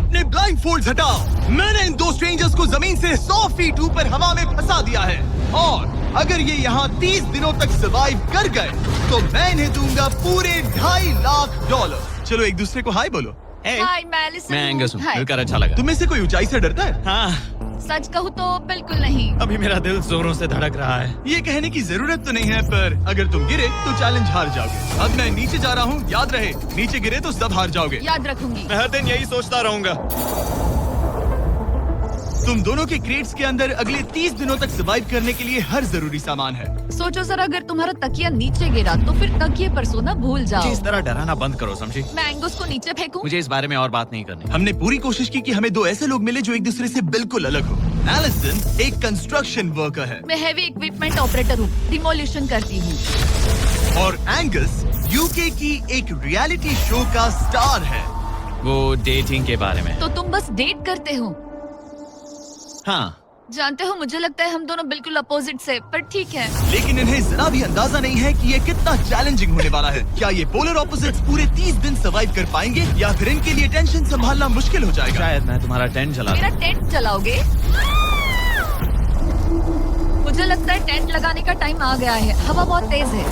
अपने blind folds हटाओ। मैंने इन दो स्ट्रेंजर्स को जमीन से 100 फीट ऊपर हवा में फंसा दिया है और अगर ये यहाँ 30 दिनों तक सर्वाइव कर गए तो मैं इन्हें दूंगा पूरे $2.5 चलो एक दूसरे को हाय बोलो। हाय, मैं एलिसन मैं हूँ। एंगस हूँ, हाय। मिलकर अच्छा लगा। तुम में से कोई ऊंचाई से डरता है? हाँ, सच कहूँ तो बिल्कुल नहीं। अभी मेरा दिल जोरों से धड़क रहा है। ये कहने की जरूरत तो नहीं है, पर अगर तुम गिरे तो चैलेंज हार जाओगे। अब मैं नीचे जा रहा हूँ, याद रहे नीचे गिरे तो सब हार जाओगे। याद रखूंगी। मैं हर दिन यही सोचता रहूंगा। तुम दोनों के क्रेट्स के अंदर अगले 30 दिनों तक सर्वाइव करने के लिए हर जरूरी सामान है। सोचो सर, अगर तुम्हारा तकिया नीचे गिरा तो फिर तकिए पर सोना भूल मुझे जाओ। इस तरह डराना बंद करो, समझी? मैं एंगस को नीचे फेंकूं? मुझे इस बारे में और बात नहीं करनी। हमने पूरी कोशिश की कि हमें दो ऐसे लोग मिले जो एक दूसरे से बिल्कुल अलग हो। एलिसन एक कंस्ट्रक्शन वर्कर है मैं हेवी इक्विपमेंट ऑपरेटर हूँ, डिमोलिशन करती हूँ। और एंगस यूके की एक रियलिटी शो का स्टार है। वो डेटिंग के बारे में। तो तुम बस डेट करते हो? हाँ, जानते हो, मुझे लगता है हम दोनों बिल्कुल अपोजिट से, पर ठीक है। लेकिन इन्हें जरा भी अंदाजा नहीं है कि ये कितना चैलेंजिंग होने वाला है। क्या ये पोलर ऑपोजिट्स पूरे 30 दिन सर्वाइव कर पाएंगे या फिर इनके लिए टेंशन संभालना मुश्किल हो जाएगा? शायद मैं तुम्हारा टेंट चला मेरा टेंट चलाओगे? मुझे लगता है टेंट लगाने का टाइम आ गया है। हवा बहुत तेज है।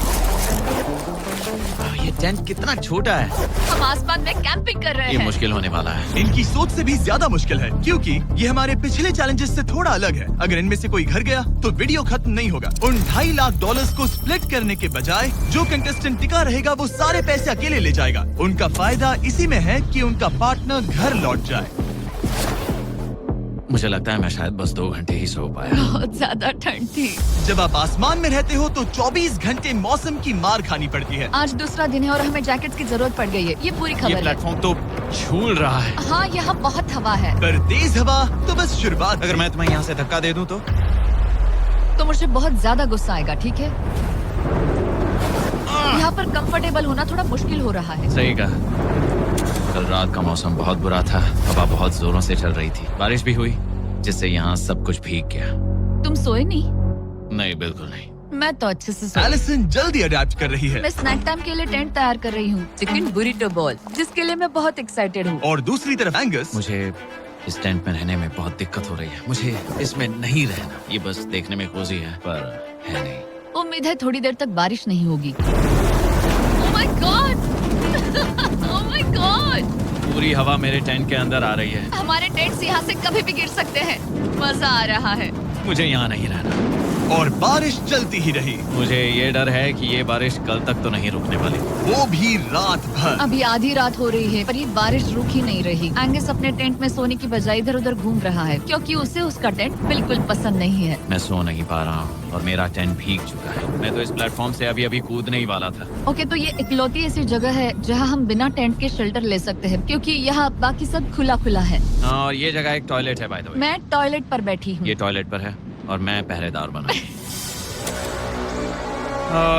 ये टेंट कितना छोटा है। हम आसमान में कैंपिंग कर रहे ये हैं। मुश्किल होने वाला है। इनकी सोच से भी ज्यादा मुश्किल है क्योंकि ये हमारे पिछले चैलेंजेस से थोड़ा अलग है। अगर इनमें से कोई घर गया तो वीडियो खत्म नहीं होगा। उन $2.5 को स्प्लिट करने के बजाय जो कंटेस्टेंट टिका रहेगा वो सारे पैसे अकेले ले जाएगा। उनका फायदा इसी में है कि उनका पार्टनर घर लौट जाए। मुझे लगता है मैं शायद बस 2 घंटे ही सो पाया। बहुत ज्यादा ठंड थी। जब आप आसमान में रहते हो तो 24 घंटे मौसम की मार खानी पड़ती है। आज दूसरा दिन है और हमें जैकेट्स की जरूरत पड़ गई है। ये पूरी ये खबर है। प्लेटफॉर्म तो झूल रहा है। हाँ, यहाँ बहुत हवा है। पर तेज हवा तो बस शुरुआत। अगर मैं तुम्हें यहाँ से धक्का दे दूं तो मुझे बहुत ज्यादा गुस्सा आएगा, ठीक है? यहाँ पर कंफर्टेबल होना थोड़ा मुश्किल हो रहा है। सही कहा। कल रात का मौसम बहुत बुरा था। हवा बहुत जोरों से चल रही थी। बारिश भी हुई जिससे यहाँ सब कुछ भीग गया। तुम सोए नहीं? नहीं, बिल्कुल नहीं। मैं तो अच्छे से सोई। एलिसन जल्दी अडेप्ट कर रही है मैं स्नैक टाइम के लिए टेंट तैयार कर रही हूँ, चिकन बुरिटो बॉल, जिसके लिए मैं बहुत एक्साइटेड हूँ। और दूसरी तरफ एंगस मुझे इस टेंट में रहने में बहुत दिक्कत हो रही है। मुझे इसमें नहीं रहना। ये बस देखने में कोजी है पर है नहीं। उम्मीद है थोड़ी देर तक बारिश नहीं होगी। Oh my God! Oh my God! पूरी हवा मेरे टेंट के अंदर आ रही है। हमारे टेंट्स यहाँ से कभी भी गिर सकते हैं। मजा आ रहा है। मुझे यहाँ नहीं रहना। और बारिश चलती ही रही, मुझे ये डर है कि ये बारिश कल तक तो नहीं रुकने वाली। वो भी रात भर। अभी आधी रात हो रही है पर ये बारिश रुक ही नहीं रही। एंगस अपने टेंट में सोने की बजाय इधर उधर घूम रहा है क्योंकि उसे उसका टेंट बिल्कुल पसंद नहीं है। मैं सो नहीं पा रहा हूँ और मेरा टेंट भीग चुका है। मैं तो इस प्लेटफॉर्म से अभी कूदने ही वाला था। ओके, तो ये इकलौती ऐसी जगह है जहाँ हम बिना टेंट के शेल्टर ले सकते हैं क्योंकि यहाँ बाकी सब खुला खुला है। और ये जगह एक टॉयलेट है बाय द वे। मैं टॉयलेट पर बैठी हूँ। ये टॉयलेट पर है और मैं पहरेदार बना।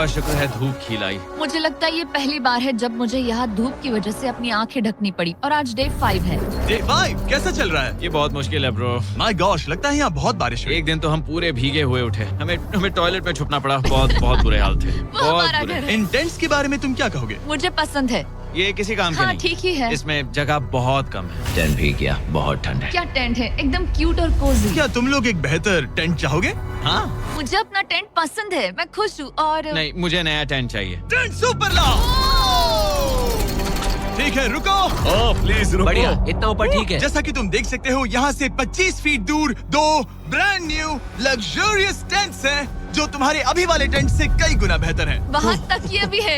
शुक्र है धूप खिलाई। मुझे लगता है ये पहली बार है जब मुझे यहाँ धूप की वजह से अपनी आंखें ढकनी पड़ी और आज डे 5 है। डे 5 कैसा चल रहा है? ये बहुत मुश्किल है ब्रो। माय गॉश, लगता है यहाँ बहुत बारिश हुई। एक दिन तो हम पूरे भीगे हुए उठे। हमें टॉयलेट में छुपना पड़ा। बहुत बुरे हाल थे। वो हमारा बुरे। घर है। इन टेंट्स के बारे में तुम क्या कहोगे? मुझे पसंद है। ये किसी काम के हाँ, नहीं। ठीक ही है। इसमें जगह बहुत कम है। टेंट भीग गया। बहुत ठंड है। क्या टेंट है, एकदम क्यूट और कोजी। क्या तुम लोग एक बेहतर टेंट चाहोगे? हाँ? मुझे अपना टेंट पसंद है, मैं खुश हूँ। और नहीं, मुझे नया टेंट चाहिए। टेंट सुपर लाओ। ठीक है, रुको। ओह प्लीज रुको। बढ़िया, इतना ऊपर ठीक है। जैसा कि तुम देख सकते हो यहाँ से 25 फीट दूर 2 ब्रांड न्यू लग्जरियस टेंट्स हैं जो तुम्हारे अभी वाले टेंट से कई गुना बेहतर हैं। वहाँ तक ये भी है।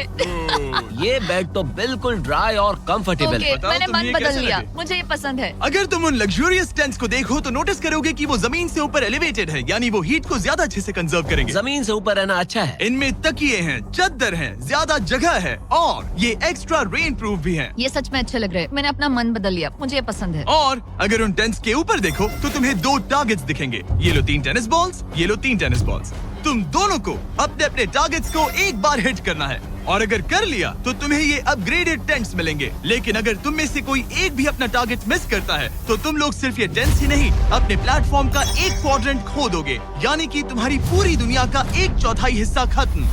ये बेड तो बिल्कुल ड्राई और कंफर्टेबल ओके, है। बताओ मैंने तुम्हें मन ये बदल कैसे लिया। लगे? मुझे ये पसंद है। अगर तुम उन लग्जरियस टेंट्स को देखो तो नोटिस करोगे कि वो जमीन से ऊपर एलिवेटेड है, यानी वो हीट को ज्यादा अच्छे से कंजर्व करेंगे। जमीन से ऊपर रहना अच्छा है। इनमें तकिए हैं, चद्दर हैं, ज्यादा जगह है और ये एक्स्ट्रा रेन प्रूफ भी हैं। ये सच में अच्छे लग रहे हैं। मैंने अपना मन बदल लिया, मुझे ये पसंद है। और अगर उन टेंट्स के ऊपर देखो तो तुम्हें 2 टारगेट्स दिखेंगे। ये लो 3 टेनिस बॉल्स, ये लो 3 टेनिस बॉल्स। तुम दोनों को अपने अपने टारगेट्स को एक बार हिट करना है और अगर कर लिया तो तुम्हें ये अपग्रेडेड टेंट्स मिलेंगे। लेकिन अगर तुम में से कोई एक भी अपना टारगेट मिस करता है तो तुम लोग सिर्फ ये टेंट्स ही नहीं अपने प्लेटफॉर्म का एक क्वाड्रेंट खो दोगे, यानी कि तुम्हारी पूरी दुनिया का 1/4 हिस्सा खत्म।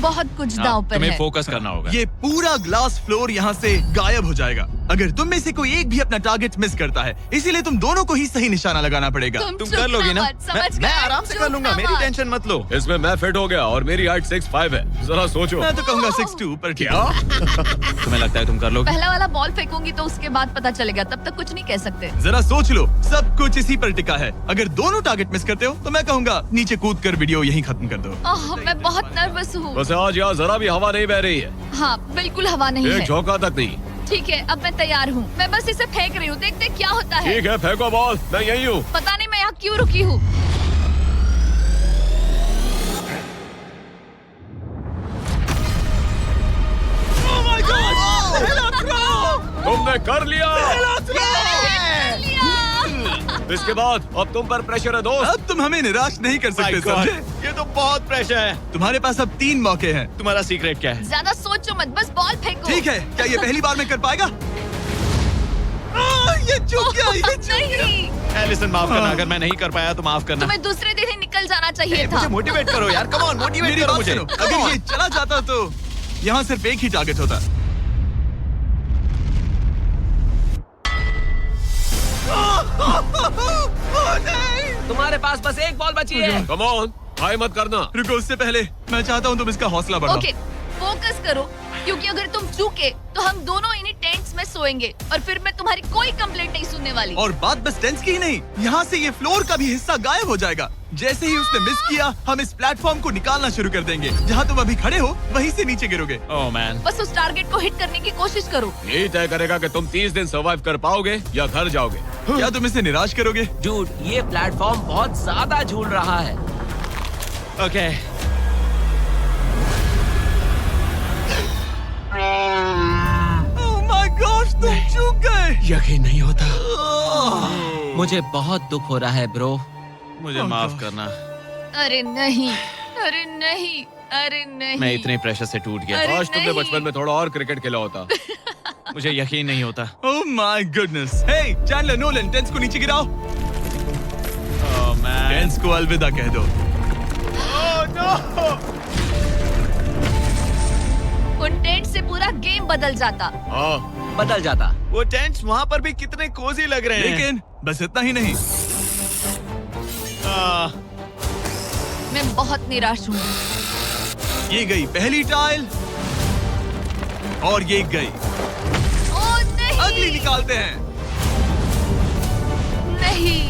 बहुत कुछ दांव पर तुम्हें है। फोकस करना होगा। ये पूरा ग्लास फ्लोर यहाँ से गायब हो जाएगा। अगर तुम में से कोई एक भी अपना टारगेट मिस करता है, इसीलिए तुम दोनों को ही सही निशाना लगाना पड़ेगा। तुम कर लोगी ना? मैं आराम से कर लूंगा, मेरी टेंशन मत लो। इसमें मैं फिट हो गया और मेरी हाइट 6'5" है। जरा सोचो। मैं तो कहूँगा 6'2", पर क्या? तुम्हें लगता है तुम कर लोगे? पहला वाला बॉल फेंकूंगी तो उसके बाद पता चलेगा, तब तक कुछ नहीं कह सकते। जरा सोच लो, सब कुछ इसी पर टिका है। अगर दोनों टारगेट मिस करते हो तो मैं कहूँगा नीचे कूद कर वीडियो यहीं खत्म कर दो। ओह, मैं बहुत नर्वस हूँ। बस आज यहाँ जरा भी हवा नहीं बह रही है, हाँ, बिल्कुल हवा नहीं एक है। झोंका तक नहीं। ठीक है, अब मैं तैयार हूँ। मैं बस इसे फेंक रही हूँ, देखते क्या होता है। ठीक है, फेंको बॉल, मैं यही हूँ। पता नहीं मैं यहाँ क्यों रुकी हूँ। तुमने कर लिया। इसके बाद अब तुम पर प्रेशर है दोस्त। अब तुम हमें निराश नहीं कर सकते, समझे? ये तो बहुत प्रेशर है। तुम्हारे पास अब 3 मौके हैं। तुम्हारा सीक्रेट क्या है? ज्यादा सोचो मत, बस बॉल फेंको। ठीक है, क्या ये पहली बार में कर पाएगा? ये चूक गया, ये चूक गया। नहीं, एलिसन माफ करना, अगर मैं नहीं कर पाया तो माफ करना। तुम्हें दूसरे दिन ही निकल जाना चाहिए था। मुझे मोटिवेट करो यार, कम ऑन, मोटिवेट मेरी करो बात मुझे। सुनो, अगर ये चला जाता तो यहाँ सिर्फ एक ही टारगेट होता। तुम्हारे पास बस एक बॉल बची है। कम ऑन, हाई मत करना। रुको, उससे पहले मैं चाहता हूँ तुम इसका हौसला बढ़ाओ। ओके, फोकस करो, क्योंकि अगर तुम चूके तो हम दोनों इन्हीं टेंट्स में सोएंगे और फिर मैं तुम्हारी कोई कंप्लेंट नहीं सुनने वाली। और बात बस टेंस की ही नहीं, यहाँ से ये फ्लोर का भी हिस्सा गायब हो जाएगा। जैसे ही उसने मिस किया, हम इस प्लेटफॉर्म को निकालना शुरू कर देंगे। जहाँ तुम अभी खड़े हो, वहीं से नीचे गिरोगे। ओह मैन, बस उस टारगेट को हिट करने की कोशिश करो। यही तय करेगा कि तुम 30 दिन सर्वाइव कर पाओगे या घर जाओगे। क्या तुम इसे निराश करोगे? डूड, ये प्लेटफॉर्म बहुत ज्यादा झूल रहा है। ओके। ओह माय गॉड, तुम चूक गए। यकीन नहीं होता। मुझे बहुत दुख हो रहा है ब्रो। मुझे माफ करना, अरे नहीं, अरे नहीं, अरे नहीं। मैं इतने प्रेशर से टूट गया। अरे काश तुमने नहीं। बचपन में थोड़ा और क्रिकेट खेला होता। मुझे यकीन नहीं होता। Oh my goodness. Hey Chandler, Nolan, टेंस को नीचे गिराओ। ओह मैन, टेंस को अलविदा कह दो। उन टेंट से पूरा गेम बदल जाता। हाँ, बदल जाता। वो टेंट्स वहाँ पर भी कितने कोजी लग रहे हैं। लेकिन बस इतना ही नहीं, मैं बहुत निराश हूँ। ये गई पहली टाइल और ये गई। ओह नहीं, अगली निकालते हैं। नहीं।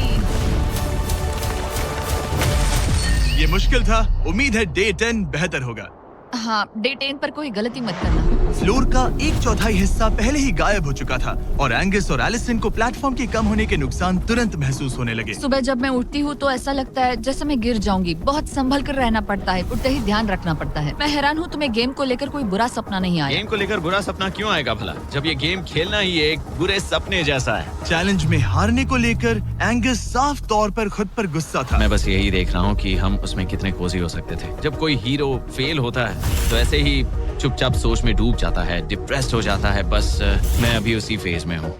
ये मुश्किल था, उम्मीद है डे 10 बेहतर होगा। हाँ, डे 10 पर कोई गलती मत करना। फ्लोर का 1/4 हिस्सा पहले ही गायब हो चुका था और एंगस और एलिसन को प्लेटफॉर्म के कम होने के नुकसान तुरंत महसूस होने लगे। सुबह जब मैं उठती हूँ तो ऐसा लगता है जैसे मैं गिर जाऊंगी। बहुत संभल कर रहना पड़ता है, उठते ही ध्यान रखना पड़ता है। मैं हैरान हूँ तुम्हें गेम को लेकर कोई बुरा सपना नहीं आया। गेम को लेकर बुरा सपना क्यों आएगा भला, जब ये गेम खेलना ही एक बुरे सपने जैसा है। चैलेंज में हारने को लेकर एंगस साफ तौर पर खुद पर गुस्सा था। मैं बस यही देख रहा हूँ कि हम उसमें कितने कोजी हो सकते थे। जब कोई हीरो फेल होता है तो ऐसे ही चुपचाप सोच में डूब जाता है, डिप्रेस्ड हो जाता है। बस मैं अभी उसी फेज में हूँ।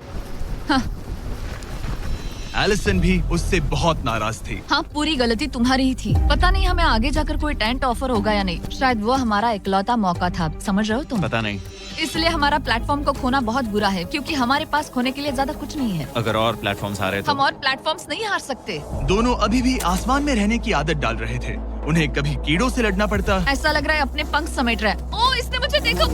एलिसन भी उससे बहुत नाराज थी। हाँ, पूरी गलती तुम्हारी ही थी। पता नहीं हमें आगे जाकर कोई टेंट ऑफर होगा या नहीं। शायद वो हमारा इकलौता मौका था, समझ रहे हो तुम? पता नहीं, इसलिए हमारा प्लेटफॉर्म को खोना बहुत बुरा है, क्योंकि हमारे पास खोने के लिए ज्यादा कुछ नहीं है। अगर और प्लेटफॉर्म्स आ रहे तो हम और प्लेटफॉर्म्स नहीं हार सकते। दोनों अभी भी आसमान में रहने की आदत डाल रहे थे। उन्हें कभी कीड़ों से लड़ना पड़ता, ऐसा लग रहा है अपने पंख समेट रहा है। ओह, इसने मुझे देखो।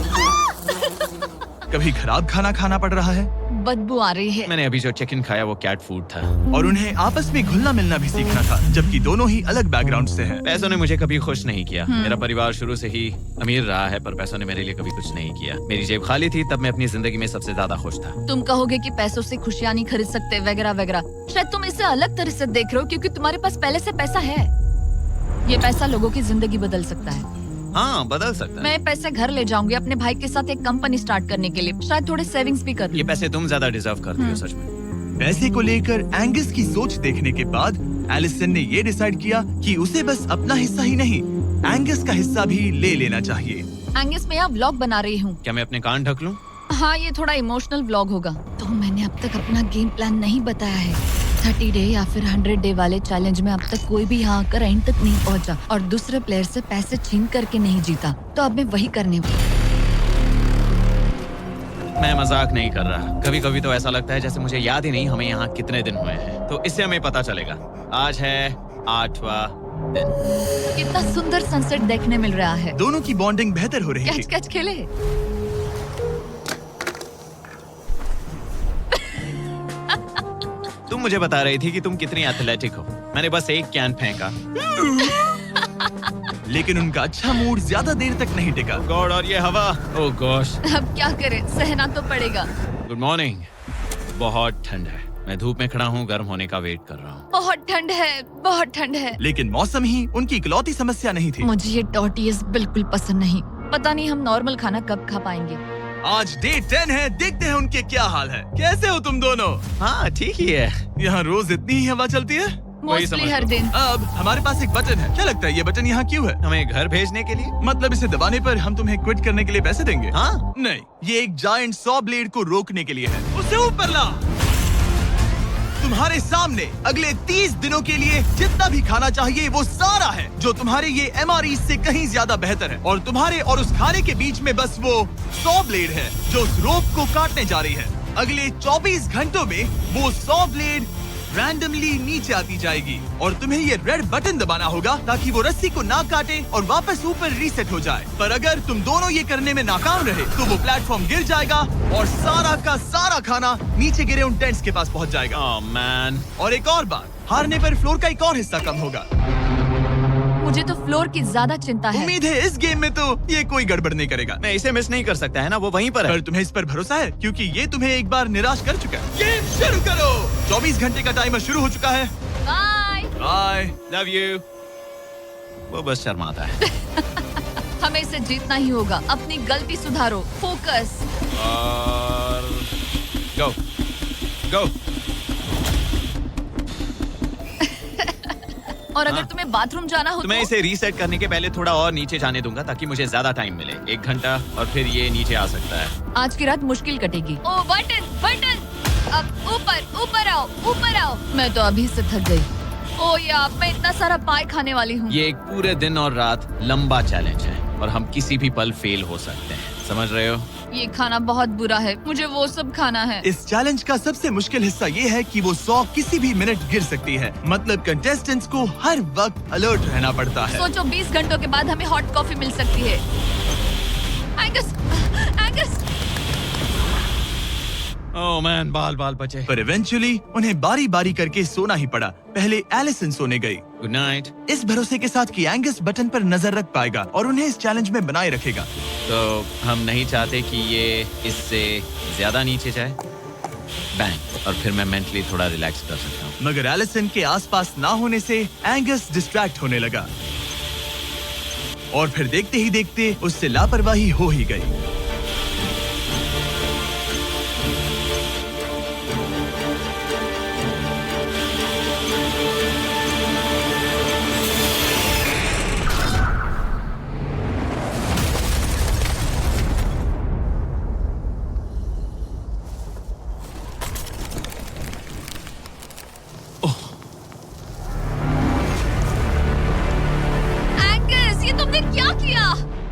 कभी खराब खाना खाना पड़ रहा है बदबू आ रही है। मैंने अभी जो चिकन खाया वो कैट फूड था। और उन्हें आपस में घुलना मिलना भी सीखना था, जबकि दोनों ही अलग बैकग्राउंड से हैं। पैसों ने मुझे कभी खुश नहीं किया। मेरा परिवार शुरू से ही अमीर रहा है, पर पैसों ने मेरे लिए कभी कुछ नहीं किया। मेरी जेब खाली थी तब मैं अपनी जिंदगी में सबसे ज्यादा खुश था। तुम कहोगे कि पैसों से खुशियां नहीं खरीद सकते वगैरह वगैरह। शायद तुम इसे अलग तरह से देख रहे हो, क्योंकि तुम्हारे पास पहले से पैसा है। ये पैसा लोगों की जिंदगी बदल सकता है। हाँ, बदल सकता है। मैं पैसे घर ले जाऊंगी अपने भाई के साथ एक कंपनी स्टार्ट करने के लिए। शायद थोड़े सेविंग्स भी कर लूं। ये पैसे तुम ज्यादा डिजर्व करती हो सच में। पैसे को लेकर एंगस की सोच देखने के बाद एलिसन ने ये डिसाइड किया कि उसे बस अपना हिस्सा ही नहीं, एंगस का हिस्सा भी ले लेना चाहिए। एंगस, मैं यहाँ व्लॉग बना रही हूँ। क्या मैं अपने कान ढक लूं? हाँ, ये थोड़ा इमोशनल व्लॉग होगा। तो मैंने अब तक अपना गेम प्लान नहीं बताया है। 30 डे या फिर 100 डे वाले चैलेंज में अब तक कोई भी यहाँ आकर एंड तक नहीं पहुँचा और दूसरे प्लेयर से पैसे छीन करके नहीं जीता। तो अब मैं वही करने वाली। मैं मजाक नहीं कर रहा। कभी कभी तो ऐसा लगता है जैसे मुझे याद ही नहीं हमें यहाँ कितने दिन हुए हैं। तो इससे हमें पता चलेगा। आज है 8वां दिन। कितना सुंदर सनसेट देखने मिल रहा है। दोनों की बॉन्डिंग बेहतर हो रही कैच थी। कैच खेले। तुम मुझे बता रही थी कि तुम कितनी एथलेटिक हो। मैंने बस एक कैन फेंका। लेकिन उनका अच्छा मूड ज्यादा देर तक नहीं टिका। गॉड, और ये हवा। ओह गॉश। अब क्या करें, सहना तो पड़ेगा। Good morning. बहुत ठंड है। मैं धूप में खड़ा हूँ, गर्म होने का वेट कर रहा हूँ। बहुत ठंड है, बहुत ठंड है। लेकिन मौसम ही उनकी इकलौती समस्या नहीं थी। मुझे ये टॉर्टियस बिल्कुल पसंद नहीं। पता नहीं हम नॉर्मल खाना कब खा पाएंगे। आज डे 10 है, देखते हैं उनके क्या हाल है। कैसे हो तुम दोनों? हाँ ठीक ही है। यहाँ रोज इतनी ही हवा चलती है? वही समझ मोस्टली हर लो। दिन। अब हमारे पास एक बटन है। क्या लगता है ये बटन यहाँ क्यों है? हमें घर भेजने के लिए। मतलब इसे दबाने पर हम तुम्हें क्विट करने के लिए पैसे देंगे? हाँ। नहीं, ये एक जायंट सॉ ब्लेड को रोकने के लिए है। उसे ऊपर ला। तुम्हारे सामने अगले 30 दिनों के लिए जितना भी खाना चाहिए वो सारा है, जो तुम्हारे ये MREs से कहीं ज्यादा बेहतर है। और तुम्हारे और उस खाने के बीच में बस वो सॉ ब्लेड है जो उस रोप को काटने जा रही है। अगले 24 घंटों में वो सॉ ब्लेड रैंडमली नीचे आती जाएगी और तुम्हें ये रेड बटन दबाना होगा ताकि वो रस्सी को ना काटे और वापस ऊपर रीसेट हो जाए। पर अगर तुम दोनों ये करने में नाकाम रहे तो वो प्लेटफॉर्म गिर जाएगा और सारा का सारा खाना नीचे गिरे उन टेंट्स के पास पहुंच जाएगा। Oh man. और एक और बात, हारने पर फ्लोर का एक और हिस्सा कम होगा। मुझे तो फ्लोर की ज्यादा चिंता है। उम्मीद है इस गेम में तो ये कोई गड़बड़ नहीं करेगा। मैं इसे मिस नहीं कर सकता है ना, वो वहीं पर है। पर तुम्हें इस पर भरोसा है क्योंकि ये तुम्हें एक बार निराश कर चुका है। गेम शुरू करो। 24 घंटे का टाइमर शुरू हो चुका है। बाय। बाय। Love you. वो बस शर्माता है। हमें इसे जीतना ही होगा। अपनी गलती सुधारो। फोकस। और गो गो। और अगर तुम्हें बाथरूम जाना हो तो मैं इसे रीसेट करने के पहले थोड़ा और नीचे जाने दूंगा ताकि मुझे ज्यादा टाइम मिले। 1 घंटा और फिर ये नीचे आ सकता है। आज की रात मुश्किल कटेगी। ओ बटन बटन। अब ऊपर ऊपर आओ, ऊपर आओ। मैं तो अभी से थक गई। ओ यार, मैं इतना सारा पाई खाने वाली हूँ। ये एक पूरे दिन और रात लंबा चैलेंज है और हम किसी भी पल फेल हो सकते हैं। समझ रहे हो? ये खाना बहुत बुरा है। मुझे वो सब खाना है। इस चैलेंज का सबसे मुश्किल हिस्सा ये है कि वो 100 किसी भी मिनट गिर सकती है। मतलब कंटेस्टेंट्स को हर वक्त अलर्ट रहना पड़ता है। सोचो 20 घंटों के बाद हमें हॉट कॉफी मिल सकती है। Angus, Angus. ओह मैन, बाल बाल बचे। पर इवेंचुअली उन्हें बारी बारी करके सोना ही पड़ा। पहले एलिसन सोने गई, गुड नाइट। इस भरोसे के साथ कि एंगस बटन पर नजर रख पाएगा और उन्हें इस चैलेंज में बनाए रखेगा। तो हम नहीं चाहते कि ये इससे ज्यादा नीचे जाए। बैंग। और फिर मैं मेंटली थोड़ा रिलैक्स कर सकता हूँ। मगर एलिसन के आसपास ना होने से एंगस डिस्ट्रैक्ट होने लगा और फिर देखते ही देखते उससे लापरवाही हो ही गई।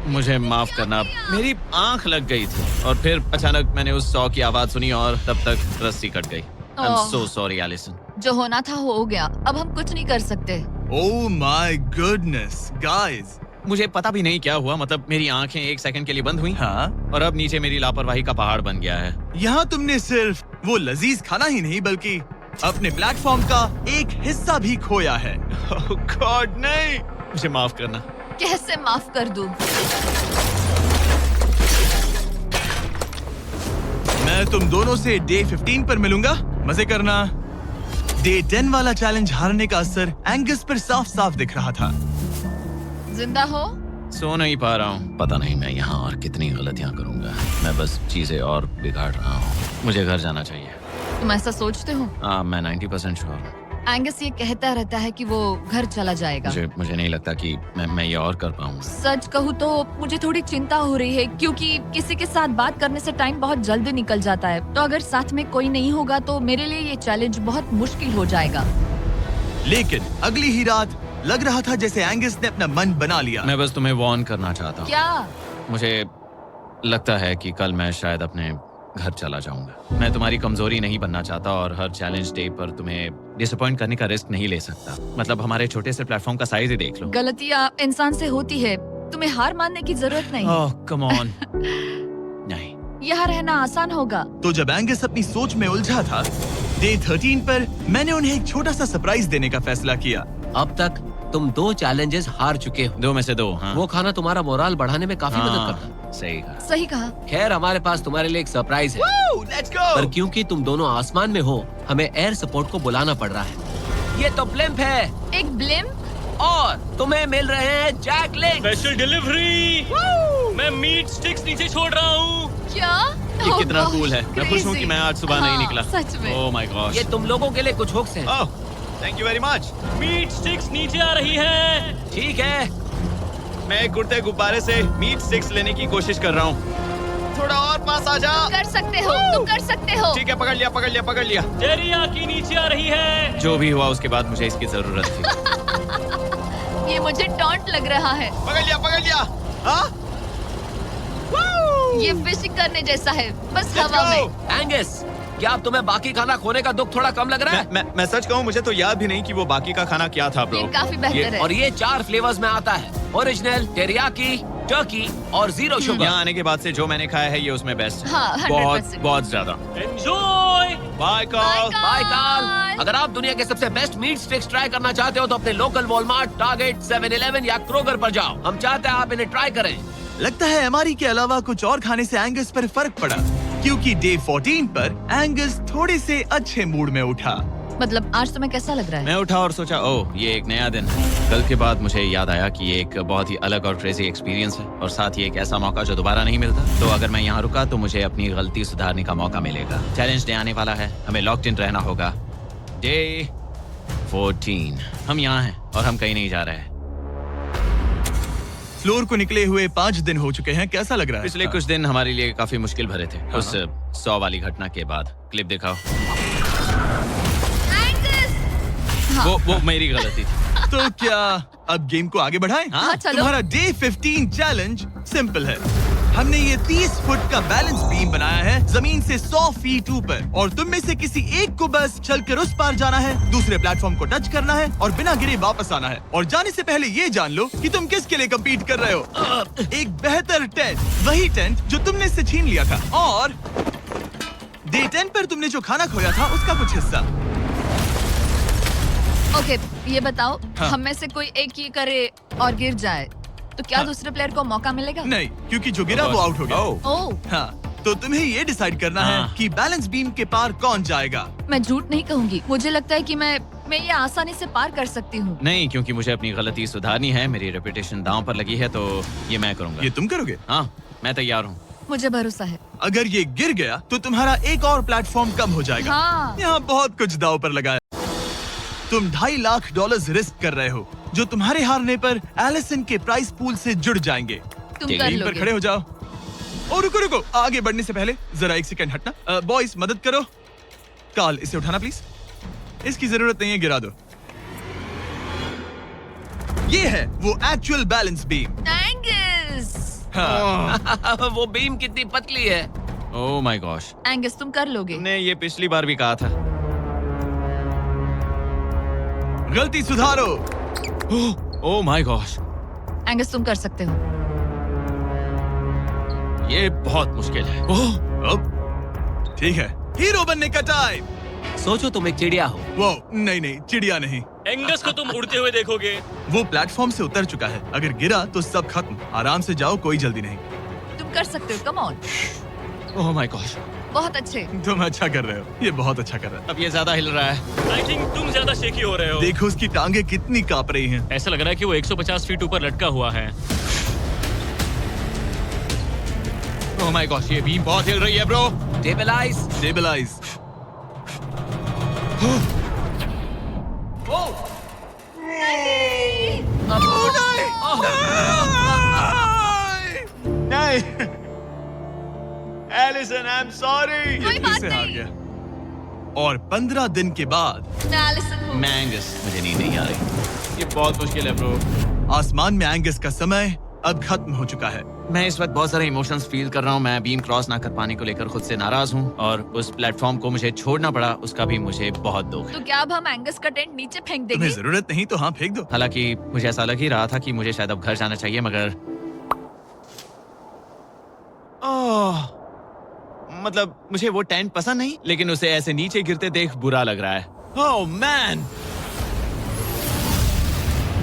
मुझे माफ करना, मेरी आंख लग गई थी और फिर अचानक मैंने उस सॉ की आवाज सुनी और तब तक रस्सी कट गई। I am so sorry Allison. जो होना था हो गया। अब हम कुछ नहीं कर सकते। ओह माय गुडनेस गाइस, मुझे पता भी नहीं क्या हुआ। मतलब मेरी आंखें 1 सेकंड के लिए बंद हुई। हाँ, और अब नीचे मेरी लापरवाही का पहाड़ बन गया है। यहाँ तुमने सिर्फ वो लजीज खाना ही नहीं बल्कि अपने प्लेटफॉर्म का एक हिस्सा भी खोया है। ओह गॉड, नहीं। मुझे माफ करना। कैसे माफ कर दूं? मैं तुम दोनों से डे 15 पर मिलूंगा। मजे करना। डे 10 वाला चैलेंज हारने का असर एंगस पर साफ साफ दिख रहा था। जिंदा हो? सो नहीं पा रहा हूँ। पता नहीं मैं यहाँ और कितनी गलतियाँ करूँगा। मैं बस चीजें और बिगाड़ रहा हूँ। मुझे घर जाना चाहिए। तुम ऐसा सोचते हो? हाँ, मैं 90% श्योर हूँ। एंगस ये कहता रहता है कि वो घर चला जाएगा। मुझे नहीं लगता कि मैं ये और कर पाऊंगा। सच कहूँ तो मुझे थोड़ी चिंता हो रही है क्योंकि किसी के साथ बात करने से टाइम बहुत जल्दी निकल जाता है। तो अगर साथ में कोई नहीं होगा तो मेरे लिए ये चैलेंज बहुत मुश्किल हो जाएगा। लेकिन अगली ही रात लग रहा था जैसे एंगस ने अपना मन बना लिया। मैं बस तुम्हें वार्न करना चाहता हूँ। क्या? मुझे लगता है कि कल मैं शायद अपने घर चला जाऊंगा। मैं तुम्हारी कमजोरी नहीं बनना चाहता और हर चैलेंज डे पर तुम्हें डिसअपॉइंट करने का रिस्क नहीं ले सकता। मतलब हमारे छोटे से प्लेटफॉर्म का साइज ही देख लो। गलतियाँ इंसान से होती है, तुम्हें हार मानने की जरूरत नहीं। ओह कम ऑन। नहीं, यहाँ रहना आसान होगा। तो जब एंगस अपनी सोच में उलझा था, डे 13 पर मैंने उन्हें एक छोटा सा सरप्राइज देने का फैसला किया। अब तक तुम 2 चैलेंजेस हार चुके हो। 2 में से 2। हाँ, वो खाना तुम्हारा मोराल बढ़ाने में काफी मदद हाँ, करता है। सही कहा। सही कहा। खैर, हमारे पास तुम्हारे लिए एक सरप्राइज है। Let's go. पर क्योंकि तुम दोनों आसमान में हो, हमें एयर सपोर्ट को बुलाना पड़ रहा है। ये तो ब्लिम्प है एक ब्लिम? और तुम्हें मिल रहे हैं जैक लिंक। Special delivery. मैं मीट स्टिक्स नीचे छोड़ रहा हूँ। क्या? ये Oh कितना gosh, कूल है। मैं खुश हूँ कि मैं आज सुबह नहीं हाँ, निकला। सच में। Oh my gosh. ये तुम लोगों के लिए कुछ हुक्स हैं। Oh, thank you very much. Meat sticks नीचे आ रही है। ठीक है, मैं एक उड़ते गुब्बारे से मीट स्टिक्स लेने की कोशिश कर रहा हूँ। थोड़ा और पास आ जा। कर सकते हो, तुम कर सकते हो। ठीक है, पकड़ लिया, पकड़ लिया, पकड़ लिया। टेरियाकी नीचे आ रही है। जो भी हुआ उसके बाद मुझे इसकी जरूरत थी। ये मुझे टॉन्ट लग रहा है। पकड़ लिया, पकड़ लिया। हाँ? ये फिशिंग करने जैसा है, बस Let's हवा go! में। एंगस, क्या अब तुम्हें बाकी खाना खोने का दुख थोड़ा कम लग रहा है? मैं सच कहूँ, मुझे तो याद भी नहीं कि वो बाकी का खाना क्या था ब्रो। ये काफी बेहतर है। और ये 4 फ्लेवर्स में आता है, ओरिजिनल, टेरियाकी, टर्की और 0 शुगर। यहाँ आने के बाद से जो मैंने खाया है ये उसमें बेस्ट है। हाँ, 100%। बहुत बहुत ज्यादा। Enjoy. Bye Cal. Bye Carl. अगर आप दुनिया के सबसे बेस्ट मीट स्टिक्स ट्राई करना चाहते हो तो अपने लोकल वॉलमार्ट, टारगेट, 7-Eleven या क्रोगर पर जाओ। हम चाहते हैं आप इन्हें ट्राई करें। लगता है एमआरई के अलावा कुछ और खाने से एंगस पर फर्क पड़ा, क्योंकि डे 14 पर एंगस थोड़े से अच्छे मूड में उठा। मतलब आज तुम्हें कैसा लग रहा है? मैं उठा और सोचा, ओह ये एक नया दिन है। कल के बाद मुझे याद आया कि ये एक बहुत ही अलग और क्रेजी एक्सपीरियंस है और साथ ही एक ऐसा मौका जो दोबारा नहीं मिलता। तो अगर मैं यहाँ रुका तो मुझे अपनी गलती सुधारने का मौका मिलेगा। चैलेंज डे आने वाला है, हमें लॉक्ड इन रहना होगा। डे 14 हम यहाँ हैं और हम कहीं नहीं जा रहे हैं। फ्लोर को निकले हुए 5 दिन हो चुके हैं, कैसा लग रहा है? पिछले कुछ दिन हमारे लिए काफी मुश्किल भरे थे। उस 100 वाली घटना के बाद। क्लिप दिखाओ। हाँ। वो मेरी गलती थी। तो क्या अब गेम को आगे बढ़ाएं? हाँ, चलो। तुम्हारा डे 15 चैलेंज सिंपल है। हमने ये 30 फुट का बैलेंस बीम बनाया है जमीन से 100 फीट ऊपर, और तुम में से किसी एक को बस चलकर उस पार जाना है, दूसरे प्लेटफॉर्म को टच करना है और बिना गिरे वापस आना है। और जाने से पहले ये जान लो कि तुम किसके लिए कम्पीट कर रहे हो। एक बेहतर टेंट, वही टेंट जो तुमने इससे छीन लिया था, और डे 10 पर तुमने जो खाना खोया था उसका कुछ हिस्सा। ओके, ये बताओ, हाँ। हम में से कोई एक ये करे और गिर जाए तो क्या हाँ। दूसरे प्लेयर को मौका मिलेगा? नहीं, क्योंकि जो गिरा वो आउट हो गया। ओह। ओह, हाँ, तो तुम्हें ये डिसाइड करना है हाँ। कि बैलेंस बीम के पार कौन जाएगा। मैं झूठ नहीं कहूंगी, मुझे लगता है कि मैं ये आसानी से पार कर सकती हूँ। नहीं, क्योंकि मुझे अपनी गलती सुधारनी है। मेरी रेपुटेशन दांव पर लगी है, तो ये मैं करूंगा। ये तुम करोगे? हाँ, मैं तैयार हूँ। मुझे भरोसा है। अगर ये गिर गया तो तुम्हारा एक और प्लेटफॉर्म कम हो जाएगा। हाँ। यहाँ बहुत कुछ दाव पर लगा है। तुम $2.5 लाख रिस्क कर रहे हो, जो तुम्हारे हारने पर एलिसन के प्राइस पूल से जुड़ जाएंगे। तुम ठीक कर है, इन पर लोगे। खड़े हो जाओ। और रुको रुको, आगे बढ़ने से पहले जरा 1 सेकंड हटना। बॉयज मदद करो। कार्ल, इसे उठाना प्लीज। इसकी जरूरत नहीं है, गिरा दो। ये है वो एक्चुअल बैलेंस बीम। एंगस, हाँ। वो बीम कितनी पतली है। ओह माय गॉश। एंगस तुम कर लोगे। तुमने ये पिछली बार भी कहा था। गलती सुधारो। ओह माय गॉश, एंगस तुम कर सकते हो। ये बहुत मुश्किल है। अब ठीक है, हीरो बनने का टाइम। सोचो तुम एक चिड़िया हो। वो नहीं, चिड़िया नहीं। एंगस को तुम उड़ते हुए देखोगे। वो प्लेटफॉर्म से उतर चुका है, अगर गिरा तो सब खत्म। आराम से जाओ, कोई जल्दी नहीं। तुम कर सकते हो, come on. Oh my gosh, बहुत अच्छे। तुम अच्छा कर रहे हो, ये बहुत अच्छा कर रहा है। अब ये ज्यादा हिल रहा है। आई थिंक तुम ज्यादा शेकी हो रहे हो। देखो उसकी टांगे कितनी कांप रही हैं। ऐसा लग रहा है कि वो 150 फीट ऊपर लटका हुआ है। ओह माय गॉश, ये बीम बहुत हिल रही है ब्रो। स्टेबलाइज। स्टेबलाइज। नहीं, एलिसन, आई एम सॉरी। कोई बात से हार नहीं। गया। और 15 दिन के बाद मैं एलिसन हूँ। मैं एंगस, मुझे नींद नहीं आ रही। ये बहुत मुश्किल है ब्रो। आसमान में एंगस का समय अब खत्म हो चुका है। मैं इस वक्त बहुत सारे इमोशंस फील कर रहा हूँ। मैं बीम क्रॉस ना कर पाने को लेकर खुद से नाराज हूँ और उस प्लेटफॉर्म को मुझे छोड़ना पड़ा, उसका भी मुझे बहुत दुख है। तो क्या अब हम एंगस का टेंट नीचे फेंक तुम्हें देंगे? जरूरत नहीं तो हाँ फेंक दो। हालांकि मुझे ऐसा लग ही रहा था कि मुझे शायद अब घर जाना चाहिए, मगर मतलब मुझे वो टेंट पसंद नहीं, लेकिन उसे ऐसे नीचे गिरते देख बुरा लग रहा है। Oh man!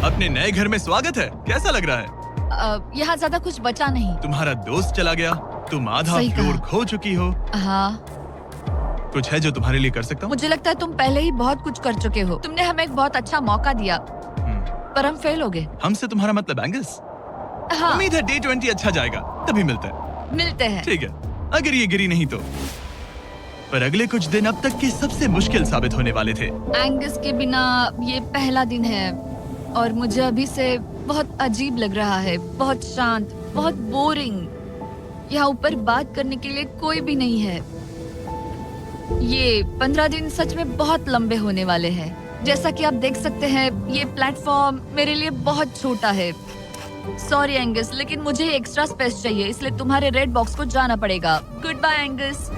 अपने नए घर में स्वागत है। कैसा लग रहा है? यहाँ ज्यादा कुछ बचा नहीं। तुम्हारा दोस्त चला गया, तुम आधा सही फ्लोर कहा। खो चुकी हो। हाँ, कुछ है जो तुम्हारे लिए कर सकता हूँ? मुझे लगता है तुम पहले ही बहुत कुछ कर चुके हो। तुमने हमें एक बहुत अच्छा मौका दिया, पर हम फेल हो गए। हमसे तुम्हारा मतलब एंगस? हाँ, उम्मीद है डे 20 अच्छा जाएगा, तभी मिलते हैं। मिलते हैं। ठीक है, अगर ये गिरी नहीं तो। पर अगले कुछ दिन अब तक के सबसे मुश्किल साबित होने वाले थे। एंगस के बिना ये पहला दिन है और मुझे अभी से बहुत अजीब लग रहा है, बहुत शांत, बहुत बोरिंग। यहाँ ऊपर बात करने के लिए कोई भी नहीं है। ये 15 दिन सच में बहुत लंबे होने वाले हैं। जैसा कि आप देख सकते हैं, ये प्लेटफॉर्म मेरे लिए बहुत छोटा है। सॉरी एंगस, लेकिन मुझे एक्स्ट्रा स्पेस चाहिए, इसलिए तुम्हारे रेड बॉक्स को जाना पड़ेगा। Goodbye Angus.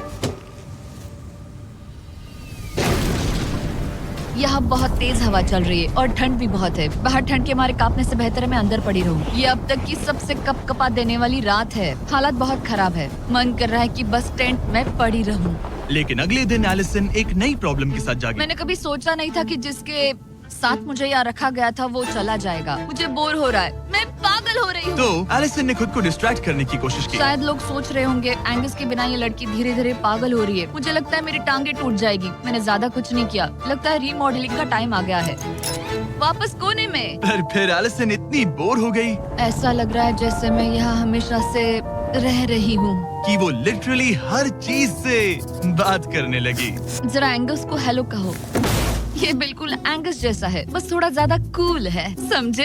यहाँ बहुत तेज हवा चल रही है और ठंड भी बहुत है। बाहर ठंड के मारे कांपने से बेहतर है मैं अंदर पड़ी रहूं। ये अब तक की सबसे कपकपा देने वाली रात है। हालात बहुत खराब है। मन कर रहा है कि बस टेंट में पड़ी रहूं। लेकिन अगले दिन एलिसन एक नई प्रॉब्लम के साथ जागी। मैंने कभी सोचा नहीं था कि जिसके साथ मुझे यहाँ रखा गया था वो चला जाएगा। मुझे बोर हो रहा है, मैं पागल हो रही हूँ। तो एलिसन ने खुद को डिस्ट्रैक्ट करने की कोशिश की। शायद लोग सोच रहे होंगे एंगस के बिना ये लड़की धीरे धीरे पागल हो रही है। मुझे लगता है मेरी टांगे टूट जाएगी। मैंने ज्यादा कुछ नहीं किया। लगता है रीमॉडलिंग का टाइम आ गया है। वापस कोने में। पर फिर एलिसन इतनी बोर हो गई ऐसा लग रहा है जैसे मैं यहाँ हमेशा से रह रही हूँ। कि वो लिटरली हर चीज से बात करने लगी। जरा एंगस को हेलो कहो। ये बिल्कुल एंगस जैसा है, बस थोड़ा ज्यादा कूल है, समझे?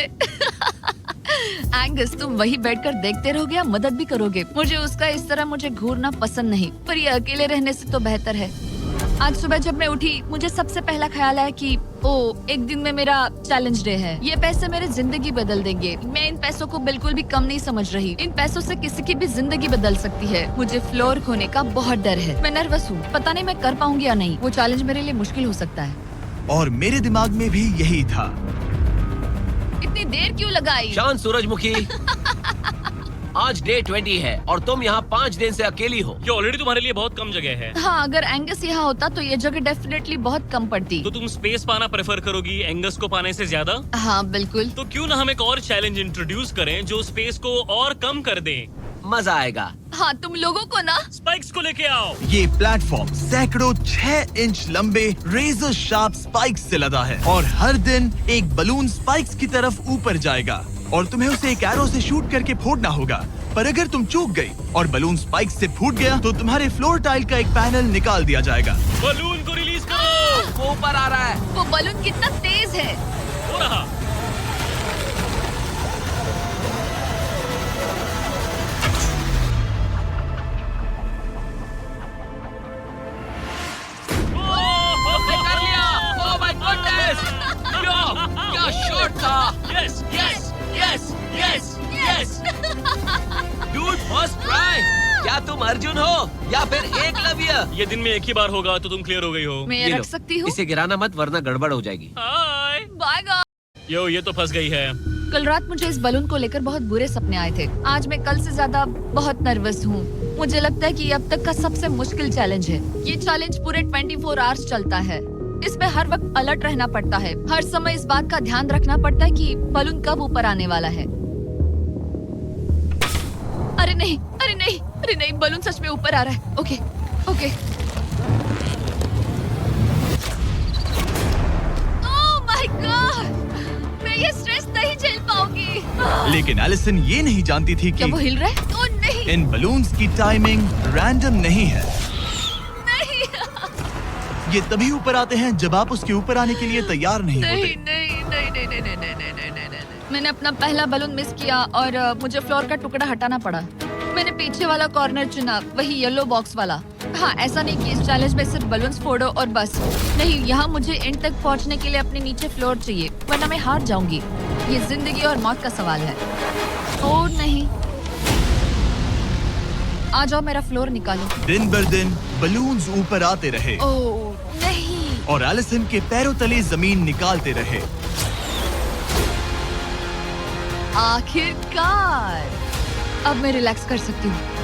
एंगस, तुम वही बैठकर देखते रहोगे या मदद भी करोगे? मुझे उसका इस तरह मुझे घूरना पसंद नहीं, पर ये अकेले रहने से तो बेहतर है। आज सुबह जब मैं उठी, मुझे सबसे पहला ख्याल आया कि एक दिन में मेरा चैलेंज डे है। ये पैसे मेरी जिंदगी बदल देंगे। मैं इन पैसों को बिल्कुल भी कम नहीं समझ रही। इन पैसों से किसी की भी जिंदगी बदल सकती है। मुझे फ्लोर खोने का बहुत डर है। मैं नर्वस हूँ, पता नहीं मैं कर पाऊंगी या नहीं। वो चैलेंज मेरे लिए मुश्किल हो सकता है। और मेरे दिमाग में भी यही था। इतनी देर क्यों लगाई? शांत सूरजमुखी। आज डे 20 है और तुम यहाँ 5 दिन से अकेली हो। ये ऑलरेडी तुम्हारे लिए बहुत कम जगह है। हाँ, अगर एंगस यहाँ होता तो ये जगह डेफिनेटली बहुत कम पड़ती। तो तुम स्पेस पाना प्रेफर करोगी एंगस को पाने से ज्यादा? हाँ बिल्कुल। तो क्यों ना हम एक और चैलेंज इंट्रोड्यूस करें जो स्पेस को और कम कर दे। मजा आएगा। हाँ, तुम लोगों को ना स्पाइक्स को लेके आओ। ये प्लेटफॉर्म सैकड़ों 6 इंच लंबे रेजर शार्प स्पाइक्स से लदा है और हर दिन एक बलून स्पाइक्स की तरफ ऊपर जाएगा और तुम्हें उसे एक एरो से शूट करके फोड़ना होगा। पर अगर तुम चूक गई और बलून स्पाइक्स से फूट गया तो तुम्हारे फ्लोर टाइल का एक पैनल निकाल दिया जाएगा। बलून को रिलीज करो। वो ऊपर आ रहा है। वो बलून कितना तेज है। हो रहा। कर लिया। Oh my goodness. क्या शॉट था। Yes yes yes yes yes. Dude, first try. क्या तुम अर्जुन हो या फिर एकलव्य? ये दिन में एक ही बार होगा तो तुम क्लियर हो गई हो। मैं ये ये लो, रख सकती हूँ? इसे गिराना मत वरना गड़बड़ हो जाएगी। हाय। Bye God. यो, ये तो फंस गई है। कल रात मुझे इस बलून को लेकर बहुत बुरे सपने आए थे। आज मैं कल से ज्यादा बहुत नर्वस हूँ। मुझे लगता है कि ये अब तक का सबसे मुश्किल चैलेंज है। ये चैलेंज पूरे 24 आवर्स चलता है। इसमें हर वक्त अलर्ट रहना पड़ता है। हर समय इस बात का ध्यान रखना पड़ता है कि बलून कब ऊपर आने वाला है। अरे नहीं, अरे नहीं, अरे नहीं, बलून सच में ऊपर आ रहा है। Okay okay. Oh my God, मैं ये स्ट्रेस नहीं झेल पाऊंगी। लेकिन एलिसन ये नहीं जानती थी क्या कि वो हिल रहा है? ओह नहीं, इन बलून्स की टाइमिंग रैंडम नहीं है। नहीं, ये तभी ऊपर आते हैं जब आप उसके ऊपर आने के लिए तैयार नहीं नहीं, होते। नहीं, नहीं, नहीं, नहीं, नहीं, नहीं, नहीं, नहीं, नहीं, नहीं। मैंने अपना पहला बलून मिस किया और मुझे फ्लोर का टुकड़ा हटाना पड़ा। मैंने पीछे वाला कॉर्नर चुना, वही येलो बॉक्स वाला। हाँ, ऐसा नहीं कि इस चैलेंज में सिर्फ बलून्स फोड़ो और बस। नहीं, यहाँ मुझे एंड तक पहुँचने के लिए अपने नीचे फ्लोर चाहिए, वरना मैं हार जाऊंगी। ये जिंदगी और मौत का सवाल है। ओ नहीं, आ जाओ, मेरा फ्लोर निकालो। दिन बर दिन बलून्स ऊपर आते रहे ओ नहीं, और एलिसन के पैरों तले जमीन निकालते रहे। आखिरकार अब मैं रिलैक्स कर सकती हूँ।